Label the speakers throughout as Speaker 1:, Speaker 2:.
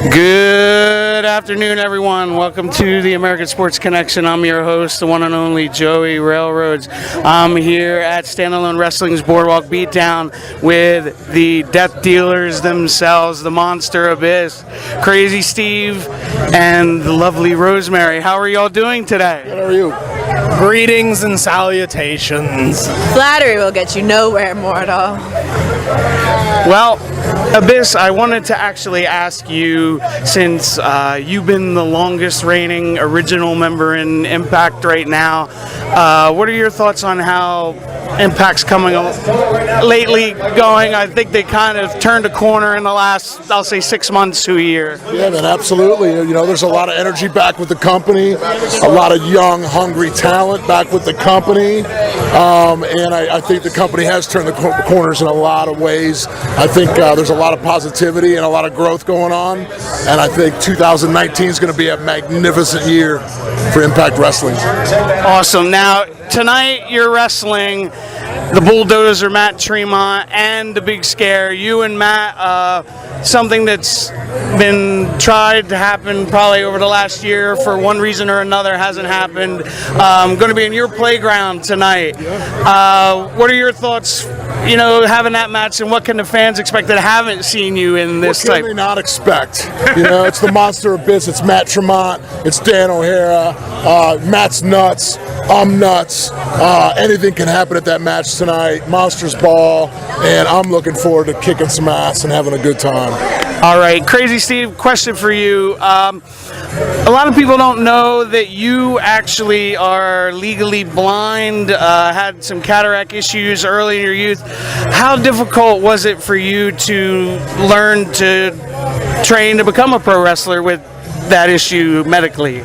Speaker 1: Good afternoon, everyone. Welcome to the American Sports Connection. I'm your host, the one and only Joey Railroads. I'm here at Standalone Wrestling's Boardwalk Beatdown with the death dealers themselves, the Monster Abyss, Crazy Steve, and the lovely Rosemary. How are y'all doing today?
Speaker 2: How are you?
Speaker 3: Greetings and salutations.
Speaker 4: Flattery will get you nowhere, mortal.
Speaker 1: Well, Abyss, I wanted to actually ask you, since you've been the longest reigning original member in Impact right now, what are your thoughts on how Impact's coming lately going? I think they kind of turned a corner in the last, I'll say, 6 months to a year.
Speaker 2: Yeah, man, absolutely. You know, there's a lot of energy back with the company, a lot of young, hungry talent back with the company, and I think the company has turned the corners in a lot of ways. I think there's a lot of positivity and a lot of growth going on, and I think 2019 is going to be a magnificent year for Impact Wrestling.
Speaker 1: Awesome. Now, tonight you're wrestling the Bulldozer, Matt Tremont, and the Big Scare. You and Matt, something that's been tried to happen probably over the last year for one reason or another hasn't happened. Going to be in your playground tonight. What are your thoughts, you know, having that match, and what can the fans expect that haven't seen you in this type?
Speaker 2: What can they not expect? You know, it's the Monster Abyss, it's Matt Tremont, it's Dan Ohare, Matt's nuts, I'm nuts. Anything can happen at that match tonight. Monsters Ball, and I'm looking forward to kicking some ass and having a good time.
Speaker 1: All right, Crazy Steve, question for you. A lot of people don't know that you actually are legally blind, had some cataract issues early in your youth. How difficult was it for you to learn to train to become a pro wrestler with that issue medically?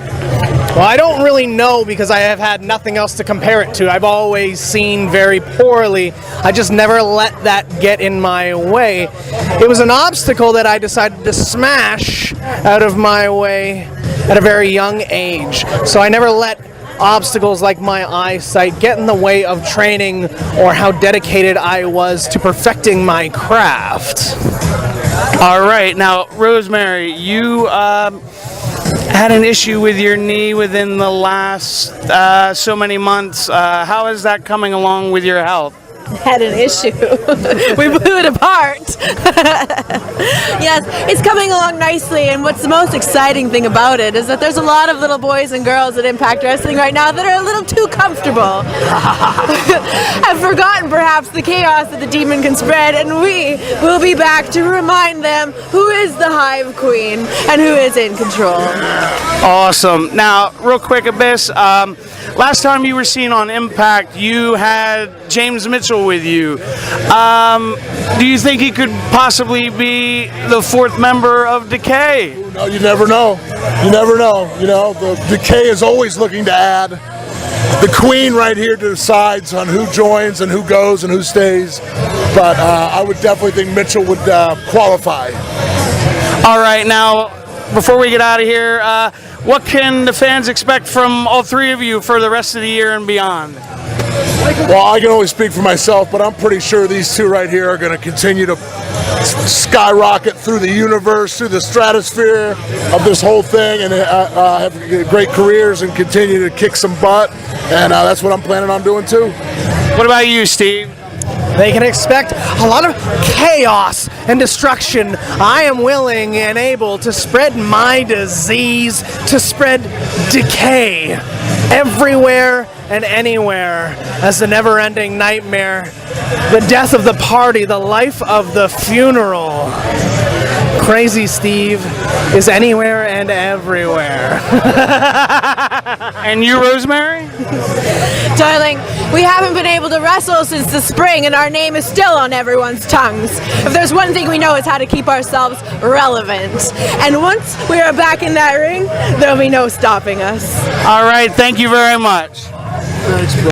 Speaker 3: Well, I don't really know because I have had nothing else to compare it to. I've always seen very poorly. I just never let that get in my way. It was an obstacle that I decided to smash out of my way at a very young age. So I never let obstacles like my eyesight get in the way of training or how dedicated I was to perfecting my craft.
Speaker 1: All right. Now, Rosemary, you had an issue with your knee within the last so many months. How is that coming along with your health?
Speaker 4: Had an issue. We blew it apart. Yes, it's coming along nicely, and what's the most exciting thing about it is that there's a lot of little boys and girls at Impact Wrestling right now that are a little too comfortable. Have forgotten perhaps the chaos that the demon can spread, and we will be back to remind them who is the Hive Queen and who is in control.
Speaker 1: Awesome. Now, real quick, Abyss, last time you were seen on Impact, you had James Mitchell with you. Do you think he could possibly be the fourth member of Decay?
Speaker 2: No, you never know. You never know. You know, the Decay is always looking to add. The Queen right here decides on who joins and who goes and who stays. But I would definitely think Mitchell would qualify. All
Speaker 1: right, now, before we get out of here, what can the fans expect from all three of you for the rest of the year and beyond?
Speaker 2: Well, I can only speak for myself, but I'm pretty sure these two right here are going to continue to skyrocket through the universe, through the stratosphere of this whole thing, and have great careers and continue to kick some butt, and that's what I'm planning on doing too.
Speaker 1: What about you, Steve?
Speaker 3: They can expect a lot of chaos and destruction. I am willing and able to spread my disease, to spread decay everywhere and anywhere as the never-ending nightmare, the death of the party, the life of the funeral. Crazy Steve is anywhere and everywhere.
Speaker 1: And you, Rosemary?
Speaker 4: Darling, we haven't been able to wrestle since the spring, and our name is still on everyone's tongues. If there's one thing we know, it's how to keep ourselves relevant. And once we are back in that ring, there'll be no stopping us.
Speaker 1: All right, thank you very much.
Speaker 2: Thanks, bro.